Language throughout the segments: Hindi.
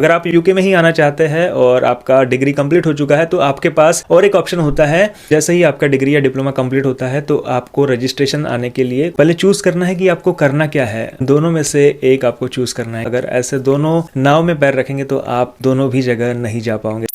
अगर आप यूके में ही आना चाहते हैं और आपका डिग्री कंप्लीट हो चुका है तो आपके पास और एक ऑप्शन होता है। जैसे ही आपका डिग्री या डिप्लोमा कंप्लीट होता है तो आपको रजिस्ट्रेशन आने के लिए पहले चूज करना है कि आपको करना क्या है। दोनों में से एक आपको चूज करना है। अगर ऐसे दोनों नाव में पैर रखेंगे तो आप दोनों भी जगह नहीं जा पाओगे।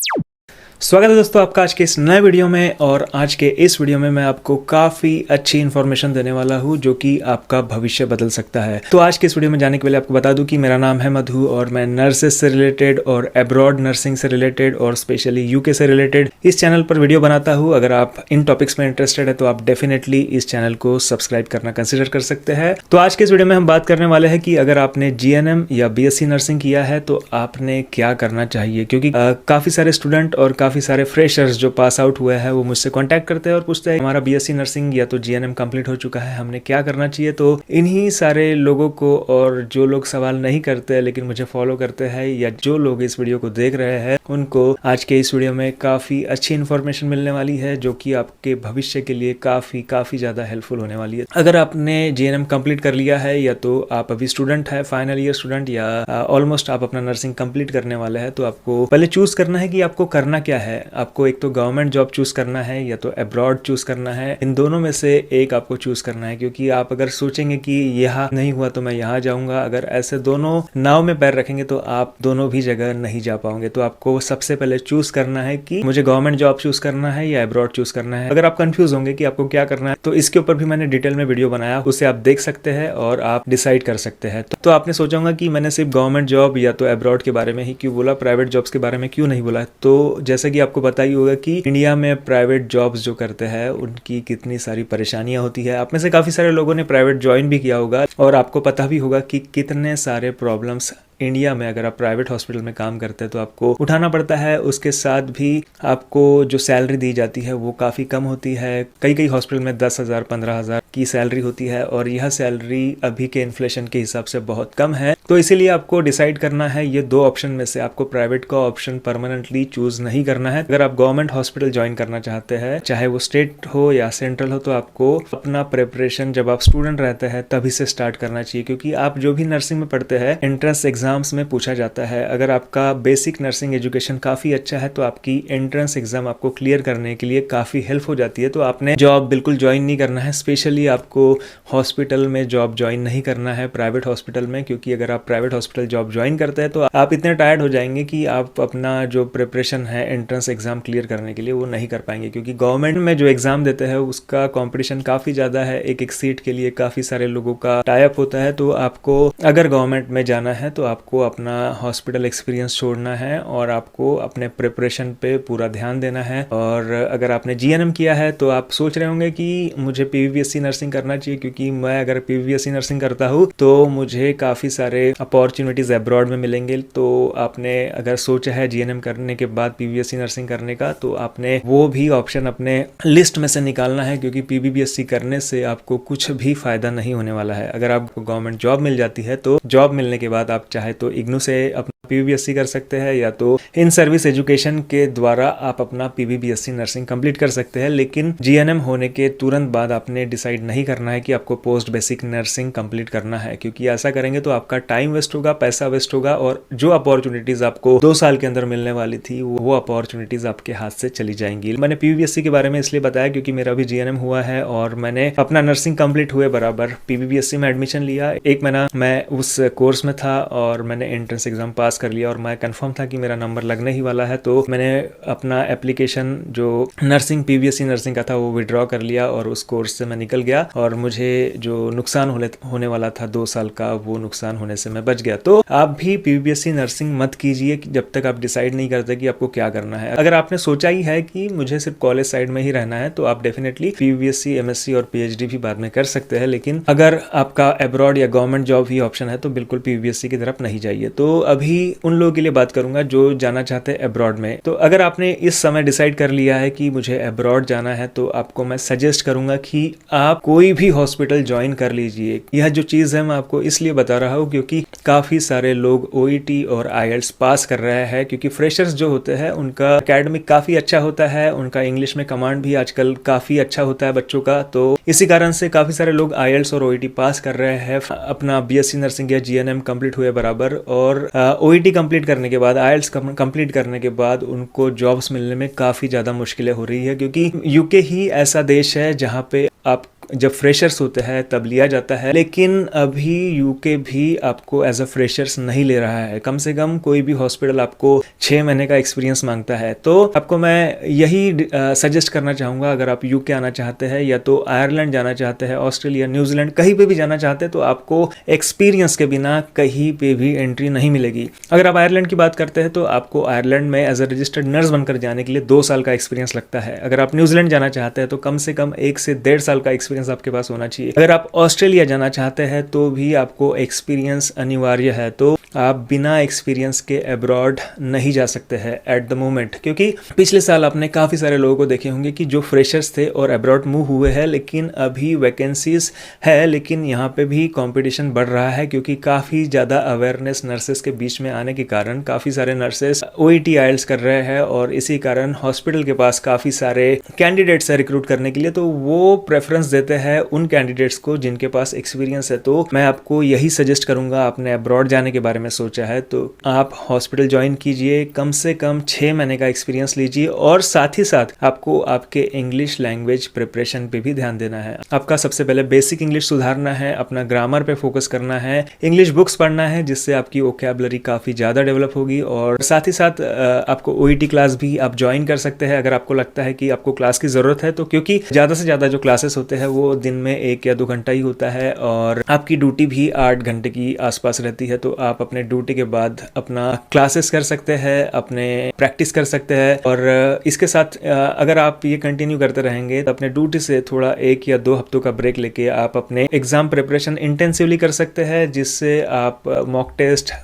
स्वागत है दोस्तों आपका आज के इस नए वीडियो में। और आज के इस वीडियो में मैं आपको काफ़ी अच्छी इन्फॉर्मेशन देने वाला हूं जो कि आपका भविष्य बदल सकता है। तो आज के इस वीडियो में जाने के पहले आपको बता दूं कि मेरा नाम है मधु और मैं नर्सेस से रिलेटेड और अब्रॉड नर्सिंग से रिलेटेड और स्पेशली यूके से रिलेटेड इस चैनल पर वीडियो बनाता हूँ। अगर आप इन टॉपिक्स में इंटरेस्टेड है तो आप डेफिनेटली इस चैनल को सब्सक्राइब करना कंसिडर कर सकते हैं। तो आज के इस वीडियो में हम बात करने वाले हैं कि अगर आपने जीएनएम या बीएससी नर्सिंग किया है तो आपने क्या करना चाहिए, क्योंकि काफ़ी सारे स्टूडेंट और काफ़ी सारे फ्रेशर्स जो पास आउट हुए हैं वो मुझसे कांटेक्ट करते हैं और पूछते हैं हमारा बीएससी नर्सिंग या तो जीएनएम कंप्लीट हो चुका है, हमने क्या करना चाहिए। तो इन्हीं सारे लोगों को, और जो लोग सवाल नहीं करते हैं लेकिन मुझे फॉलो करते हैं, या जो लोग इस वीडियो को देख रहे हैं, उनको आज के इस वीडियो में काफ़ी अच्छी इन्फॉर्मेशन मिलने वाली है जो कि आपके भविष्य के लिए काफ़ी ज़्यादा हेल्पफुल होने वाली है। अगर आपने जीएनएम कंप्लीट कर लिया है या तो आप अभी स्टूडेंट है, फाइनल ईयर स्टूडेंट, या ऑलमोस्ट आप अपना नर्सिंग कंप्लीट करने वाले हैं, तो आपको पहले चूज करना है कि आपको करना क्या है। आपको एक तो गवर्नमेंट जॉब चूज करना है या तो अब्रॉड चूज करना है। इन दोनों में से एक आपको चूज करना है, क्योंकि आप अगर सोचेंगे कि यहाँ नहीं हुआ तो मैं यहाँ जाऊंगा, अगर ऐसे दोनों नाव में पैर रखेंगे तो आप दोनों भी जगह नहीं जा पाओगे। तो आपको सबसे पहले चूज करना है कि मुझे गवर्नमेंट जॉब चूज करना है या अब्रॉड चूज करना है। अगर आप कंफ्यूज होंगे कि आपको क्या करना है तो इसके ऊपर भी मैंने डिटेल में वीडियो बनाया, उसे आप देख सकते हैं और आप डिसाइड कर सकते हैं। तो आपने सोचा होगा कि मैंने सिर्फ गवर्नमेंट जॉब या तो अब्रॉड के बारे में ही क्यों बोला, प्राइवेट जॉब्स के बारे में क्यों नहीं बोला। तो जैसे कि आपको पता ही होगा कि इंडिया में प्राइवेट जॉब्स जो करते हैं उनकी कितनी सारी परेशानियां होती है। आप में से काफी सारे लोगों ने प्राइवेट ज्वाइन भी किया होगा और आपको पता भी होगा कि कितने सारे प्रॉब्लम्स इंडिया में अगर आप प्राइवेट हॉस्पिटल में काम करते हैं तो आपको उठाना पड़ता है। उसके साथ भी आपको जो सैलरी दी जाती है वो काफ़ी कम होती है। कई हॉस्पिटल में 10,000 15,000 की सैलरी होती है और यह सैलरी अभी के इन्फ्लेशन के हिसाब से बहुत कम है। तो इसीलिए आपको डिसाइड करना है ये दो ऑप्शन में से आपको प्राइवेट का ऑप्शन परमानेंटली चूज नहीं करना है। अगर आप गवर्नमेंट हॉस्पिटल ज्वाइन करना चाहते हैं, चाहे वो स्टेट हो या सेंट्रल हो, तो आपको अपना प्रिपरेशन जब आप स्टूडेंट रहते हैं तभी से स्टार्ट करना चाहिए, क्योंकि आप जो भी नर्सिंग में पढ़ते हैं एंट्रेंस एग्जाम्स में पूछा जाता है। अगर आपका बेसिक नर्सिंग एजुकेशन काफी अच्छा है तो आपकी एंट्रेंस एग्जाम आपको क्लियर करने के लिए काफी हेल्प हो जाती है। तो आपने जॉब बिल्कुल ज्वाइन नहीं करना है, स्पेशली आपको हॉस्पिटल में जॉब ज्वाइन नहीं करना है, प्राइवेट हॉस्पिटल में, क्योंकि अगर आप प्राइवेट हॉस्पिटल जॉब ज्वाइन करते हैं तो आप इतने टायर्ड हो जाएंगे कि आप अपना जो प्रिपरेशन है एंट्रेंस एग्जाम क्लियर करने के लिए वो नहीं कर पाएंगे, क्योंकि गवर्नमेंट में जो एग्जाम देते हैं उसका कॉम्पिटिशन काफी ज्यादा है। एक सीट के लिए काफी सारे लोगों का टाई अप होता है। तो आपको अगर गवर्नमेंट में जाना है तो आपको अपना हॉस्पिटल एक्सपीरियंस छोड़ना है और आपको अपने प्रिपरेशन पे पूरा ध्यान देना है। और अगर आपने जीएनएम किया है तो आप सोच रहे होंगे कि मुझे पीवीबीएससी नर्सिंग करना चाहिए, क्योंकि मैं अगर पीवीबीएससी नर्सिंग करता हूँ तो मुझे काफ़ी सारे अपॉर्चुनिटीज़ अब्रॉड में मिलेंगे। तो आपने अगर सोचा है जीएनएम करने के बाद पीवीबीएससी नर्सिंग करने का तो आपने वो भी ऑप्शन अपने लिस्ट में से निकालना है, क्योंकि पीवीबीएससी करने से आपको कुछ भी फायदा नहीं होने वाला है। अगर आपको गवर्नमेंट जॉब मिल जाती है तो जॉब मिलने के बाद आप चाहे तो इग्नू से अपना पीवीबीएससी कर सकते हैं या तो इन सर्विस एजुकेशन के द्वारा आप अपना पीवीबीएससी नर्सिंग कंप्लीट कर सकते हैं। लेकिन जीएनएम होने के तुरंत बाद आपने डिसाइड नहीं करना है कि आपको पोस्ट बेसिक नर्सिंग कंप्लीट करना है, क्योंकि ऐसा करेंगे तो आपका टाइम वेस्ट होगा, पैसा वेस्ट होगा और जो अपॉर्चुनिटीज आपको 2 साल के अंदर मिलने वाली थी वो अपॉर्चुनिटीज आपके हाथ से चली जाएंगी। मैंने पीवीबीएससी के बारे में इसलिए बताया क्योंकि मेरा भी जीएनएम हुआ है और मैंने अपना नर्सिंग कंप्लीट हुए बराबर पीवीबीएससी में एडमिशन लिया। 1 महीना मैं उस कोर्स में था और मैंने एंट्रेंस एग्जाम पास कर लिया और मैं कंफर्म था कि मेरा नंबर लगने ही वाला है। तो मैंने अपना एप्लीकेशन जो नर्सिंग पीवीबीएससी नर्सिंग का था वो विड्रॉ कर लिया और उस कोर्स से मैं निकल गया और मुझे जो नुकसान होने वाला था 2 साल का, वो नुकसान होने से मैं बच गया। तो आप भी पीवीबीएससी नर्सिंग मत कीजिए जब तक आप डिसाइड नहीं करते कि आपको क्या करना है। अगर आपने सोचा ही है कि मुझे सिर्फ कॉलेज साइड में ही रहना है तो आप डेफिनेटली पीवीबीएससी, एमएससी और पीएचडी भी बाद में कर सकते हैं। लेकिन अगर आपका अब्रॉड या गवर्नमेंट जॉब ही ऑप्शन है तो बिल्कुल पीवीबीएससी की तरफ नहीं जाइए। तो अभी उन लोगों के लिए बात करूंगा जो जाना चाहते हैं अब्रॉड में। तो अगर आपने इस समय डिसाइड कर लिया है कि मुझे अब्रॉड जाना है तो आपको मैं सजेस्ट करूंगा कि आप कोई भी हॉस्पिटल ज्वाइन कर लीजिए। यह जो चीज है मैं आपको इसलिए बता रहा हूँ क्योंकि काफी सारे लोग ओईटी और आईएलटीएस पास कर रहे हैं, क्योंकि फ्रेशर्स जो होते हैं उनका एकेडमिक काफी अच्छा होता है, उनका इंग्लिश में कमांड भी आजकल काफी अच्छा होता है बच्चों का। तो इसी कारण से काफी सारे लोग आईएलटीएस और ओईटी पास कर रहे हैं, अपना बीएससी नर्सिंग या जीएनएम कंप्लीट हुए बराबर, और ओईटी कंप्लीट करने के बाद, आईएलटीएस कंप्लीट करने के बाद उनको जॉब्स मिलने में काफ़ी ज़्यादा मुश्किलें हो रही है, क्योंकि यूके ही ऐसा देश है जहाँ पे आप जब फ्रेशर्स होते हैं तब लिया जाता है, लेकिन अभी यूके भी आपको एज अ फ्रेशर्स नहीं ले रहा है। कम से कम कोई भी हॉस्पिटल आपको 6 महीने का एक्सपीरियंस मांगता है। तो आपको मैं यही सजेस्ट करना चाहूँगा, अगर आप यूके आना चाहते हैं या तो आयरलैंड जाना चाहते हैं, ऑस्ट्रेलिया, न्यूजीलैंड, कहीं पे भी जाना चाहते हैं, तो आपको एक्सपीरियंस के बिना कहीं पे भी एंट्री नहीं मिलेगी। अगर आप आयरलैंड की बात करते हैं तो आपको आयरलैंड में एज अ रजिस्टर्ड नर्स बनकर जाने के लिए 2 साल का एक्सपीरियंस लगता है। अगर आप न्यूजीलैंड जाना चाहते हैं तो कम से कम 1 से 1.5 साल का एक्सपीरियंस आपके पास होना चाहिए। अगर आप ऑस्ट्रेलिया जाना चाहते हैं तो भी आपको एक्सपीरियंस अनिवार्य है, तो आप बिना एक्सपीरियंस के अब्रॉड नहीं जा सकते हैं एट द मोमेंट, क्योंकि पिछले साल आपने काफ़ी सारे लोगों को देखे होंगे कि जो फ्रेशर्स थे और अब्रॉड मूव हुए हैं, लेकिन अभी वैकेंसीज है, लेकिन यहाँ पे भी कंपटीशन बढ़ रहा है, क्योंकि काफ़ी ज़्यादा अवेयरनेस नर्सेस के बीच में आने के कारण काफ़ी सारे नर्सेस ओईटी आईएलटीएस कर रहे हैं, और इसी कारण हॉस्पिटल के पास काफ़ी सारे कैंडिडेट्स है रिक्रूट करने के लिए, तो वो प्रेफरेंस देते हैं उन कैंडिडेट्स को जिनके पास एक्सपीरियंस है। तो मैं आपको यही सजेस्ट करूंगा, आपने अब्रॉड जाने के बारे में सोचा है तो आप हॉस्पिटल ज्वाइन कीजिए, कम से कम 6 महीने का एक्सपीरियंस लीजिए, और साथ ही साथ आपको आपके इंग्लिश लैंग्वेज प्रिपरेशन पे भी ध्यान देना है। आपका सबसे पहले बेसिक इंग्लिश सुधारना है, अपना ग्रामर पे फोकस करना है, इंग्लिश बुक्स पढ़ना है, जिससे आपकी वोकैबुलरी काफ़ी ज़्यादा डेवलप होगी, और साथ ही साथ आपको ओईटी क्लास भी आप ज्वाइन कर सकते हैं अगर आपको लगता है कि आपको क्लास की ज़रूरत है। तो क्योंकि ज़्यादा से ज़्यादा जो क्लासेस होते हैं वो दिन में 1 या 2 घंटा ही होता है, और आपकी ड्यूटी भी 8 घंटे की आसपास रहती है, तो आप अपने ड्यूटी के बाद अपना क्लासेस कर सकते हैं, अपने प्रैक्टिस कर सकते हैं, और इसके साथ अगर आप ये कंटिन्यू करते रहेंगे तो अपने ड्यूटी से थोड़ा 1 या 2 हफ्तों का ब्रेक लेके आप अपने एग्जाम प्रिपरेशन इंटेंसिवली कर सकते हैं, जिससे आप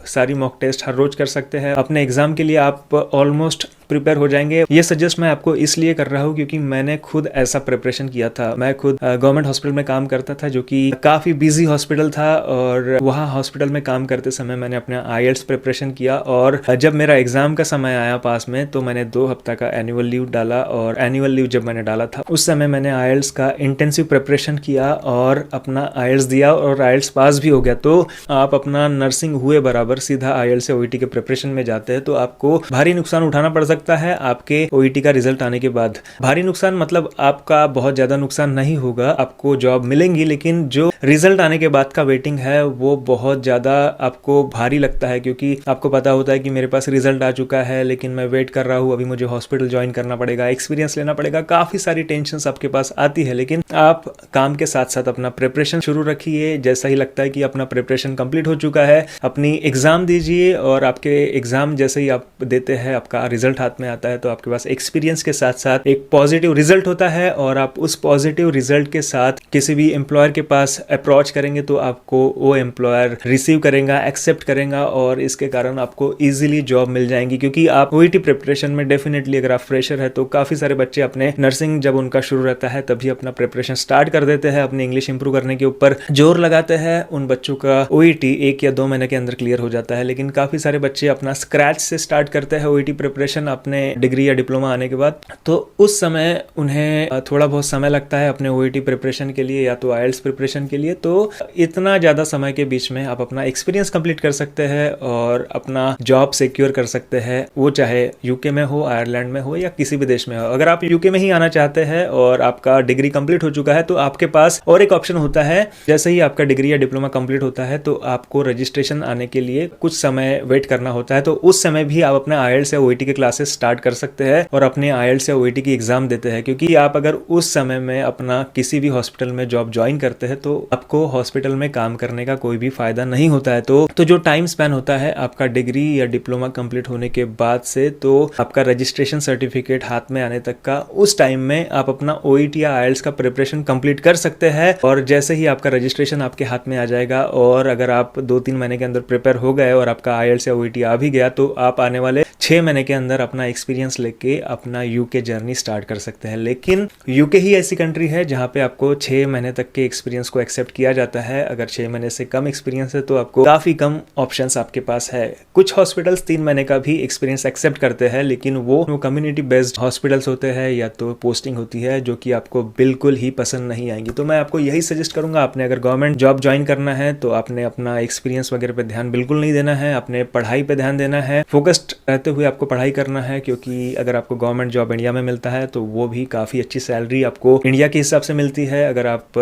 सारी मॉक टेस्ट हर रोज कर सकते हैं। अपने एग्जाम के लिए आप ऑलमोस्ट प्रिपेयर हो जाएंगे। ये सजेस्ट मैं आपको इसलिए कर रहा हूँ क्योंकि मैंने खुद ऐसा प्रिपरेशन किया था। मैं खुद गवर्नमेंट हॉस्पिटल में काम करता था, जो कि काफ़ी बिजी हॉस्पिटल था, और वहाँ हॉस्पिटल में काम करते समय मैंने अपना आईएलटीएस प्रिपरेशन किया, और जब मेरा एग्जाम का समय आया पास में तो मैंने 2 हफ्ता का एनुअल लीव डाला, और एनुअल लीव जब मैंने डाला था उस समय मैंने आईएलटीएस का इंटेंसिव प्रिपरेशन किया और अपना आईएलटीएस दिया, और आईएलटीएस पास भी हो गया। तो आप अपना नर्सिंग हुए बराबर सीधा आईएलटीएस से ओईटी के प्रिपरेशन में जाते हैं तो आपको भारी नुकसान उठाना पड़ सकता है आपके ओईटी का रिजल्ट आने के बाद। भारी नुकसान मतलब आपका बहुत ज्यादा नुकसान नहीं होगा, आपको जॉब मिलेंगी, लेकिन जो रिजल्ट आने के बाद का वेटिंग है वो बहुत ज्यादा आपको भारी लगता है, क्योंकि आपको पता होता है कि मेरे पास रिजल्ट आ चुका है लेकिन मैं वेट कर रहा हूँ, अभी मुझे हॉस्पिटल ज्वाइन करना पड़ेगा, एक्सपीरियंस लेना पड़ेगा, काफी सारी टेंशन आपके पास आती है। लेकिन आप काम के साथ साथ अपना प्रिपरेशन शुरू रखिए। जैसा ही लगता है कि अपना प्रिपरेशन कंप्लीट हो चुका है, अपनी एग्जाम दीजिए, और आपके एग्जाम जैसे ही आप देते हैं, आपका रिजल्ट हाथ में आता है तो आपके पास एक्सपीरियंस के साथ साथ एक पॉजिटिव रिजल्ट होता है, और आप उस पॉजिटिव रिजल्ट के साथ किसी भी एम्प्लॉयर के पास अप्रोच करेंगे तो आपको वो एम्प्लॉयर रिसीव करेगा, एक्सेप्ट करेगा, और इसके कारण आपको इजीली जॉब मिल जाएंगी। क्योंकि आप ओईटी प्रिपरेशन में डेफिनेटली अगर आप फ्रेशर है तो काफी सारे बच्चे अपने नर्सिंग जब उनका शुरू रहता है तभी अपना प्रिपरेशन स्टार्ट कर देते हैं, अपनी इंग्लिश इंप्रूव करने के ऊपर जोर लगाते हैं। उन बच्चों का ओईटी 1 या 2 महीने के अंदर क्लियर हो जाता है, लेकिन काफी सारे बच्चे अपना स्क्रैच से स्टार्ट करते हैं ओईटी प्रिपरेशन अपने डिग्री या डिप्लोमा आने के बाद, तो उस समय उन्हें थोड़ा बहुत समय लगता है अपने ओईटी प्रिपरेशन के लिए या तो आईएलटीएस प्रिपरेशन के लिए। तो इतना ज़्यादा समय के बीच में आप अपना एक्सपीरियंस कंप्लीट कर सकते हैं और अपना जॉब सिक्योर कर सकते हैं, वो चाहे यूके में हो, आयरलैंड में हो, या किसी भी देश में हो। अगर आप यूके में ही आना चाहते हैं और आपका डिग्री कंप्लीट हो चुका है तो आपके पास और एक ऑप्शन होता है, जैसे ही आपका डिग्री या डिप्लोमा कंप्लीट होता है तो आपको रजिस्ट्रेशन आने के लिए कुछ समय वेट करना होता है। तो उस समय भी आप अपना आईएलटीएस या ओईटी के क्लासेस स्टार्ट कर सकते हैं और अपने आईएलटीएस या ओईटी की एग्जाम देते हैं, क्योंकि आप अगर उस समय में अपना किसी भी हॉस्पिटल में जॉब ज्वाइन करते हैं तो आपको हॉस्पिटल में काम करने का कोई भी फायदा नहीं होता है। तो जो टाइम स्पैन होता है आपका डिग्री या डिप्लोमा कंप्लीट होने के बाद से तो आपका रजिस्ट्रेशन सर्टिफिकेट हाथ में आने तक का, उस टाइम में आप अपना ओईटी या आईएलटीएस का प्रिपरेशन कंप्लीट कर सकते हैं। और जैसे ही आपका रजिस्ट्रेशन आपके हाथ में आ जाएगा और अगर आप 2-3 महीने के अंदर प्रिपेयर हो गए और आपका आईएलटीएस या ओईटी आ भी गया तो आप आने वाले 6 महीने के अंदर अपना एक्सपीरियंस लेके अपना यूके जर्नी स्टार्ट कर सकते हैं। लेकिन यूके ही ऐसी कंट्री है जहाँ पे आपको 6 महीने तक के एक्सपीरियंस को एक्सेप्ट किया जाता है। अगर 6 महीने से कम एक्सपीरियंस है तो आपको काफ़ी कम ऑप्शंस आपके पास है। कुछ हॉस्पिटल्स 3 महीने का भी एक्सपीरियंस एक्सेप्ट करते हैं, लेकिन वो कम्युनिटी बेस्ड हॉस्पिटल्स होते हैं या तो पोस्टिंग होती है जो कि आपको बिल्कुल ही पसंद नहीं आएंगी। तो मैं आपको यही सजेस्ट करूंगा, आपने अगर गवर्नमेंट जॉब ज्वाइन करना है तो आपने अपना एक्सपीरियंस वगैरह पे ध्यान बिल्कुल नहीं देना है, अपने पढ़ाई पे ध्यान देना है। फोकस्ड रहते हुए आपको पढ़ाई करना है, क्योंकि अगर आपको गवर्नमेंट जॉब इंडिया में मिलता है तो वो भी काफ़ी अच्छी सैलरी आपको इंडिया के हिसाब से मिलती है। अगर आप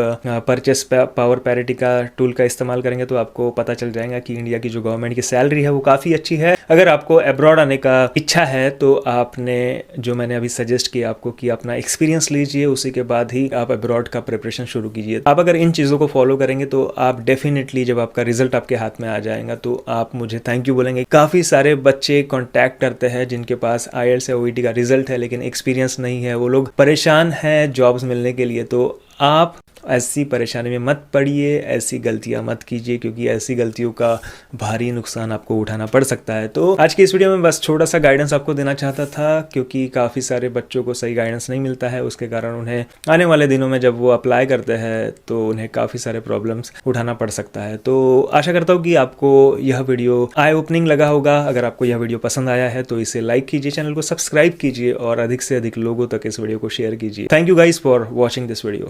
परचेस पावर पैरिटी का टूल का इस्तेमाल करेंगे तो आपको पता चल जाएगा कि इंडिया की जो गवर्नमेंट की सैलरी है वो काफ़ी अच्छी है। अगर आपको अब्रॉड आने का इच्छा है तो आपने जो मैंने अभी सजेस्ट किया आपको कि अपना एक्सपीरियंस लीजिए, उसी के बाद ही आप अब्रॉड का प्रिपरेशन शुरू कीजिए। आप अगर इन चीज़ों को फॉलो करेंगे तो आप डेफिनेटली जब आपका रिजल्ट आपके हाथ में आ जाएगा तो आप मुझे थैंक यू बोलेंगे। काफ़ी सारे बच्चे कॉन्टैक्ट करते हैं जिनके पास IELTS या OET का रिजल्ट है लेकिन एक्सपीरियंस नहीं है, वो लोग परेशान हैं जॉब्स मिलने के लिए। तो आप ऐसी परेशानी में मत पड़िए, ऐसी गलतियां मत कीजिए, क्योंकि ऐसी गलतियों का भारी नुकसान आपको उठाना पड़ सकता है। तो आज की इस वीडियो में बस छोटा सा गाइडेंस आपको देना चाहता था, क्योंकि काफ़ी सारे बच्चों को सही गाइडेंस नहीं मिलता है। उसके कारण उन्हें आने वाले दिनों में जब वो अप्लाई करते हैं तो उन्हें काफ़ी सारे प्रॉब्लम्स उठाना पड़ सकता है। तो आशा करता हूँ कि आपको यह वीडियो आई ओपनिंग लगा होगा। अगर आपको यह वीडियो पसंद आया है तो इसे लाइक कीजिए, चैनल को सब्सक्राइब कीजिए और अधिक से अधिक लोगों तक इस वीडियो को शेयर कीजिए। Thank you guys for watching this video.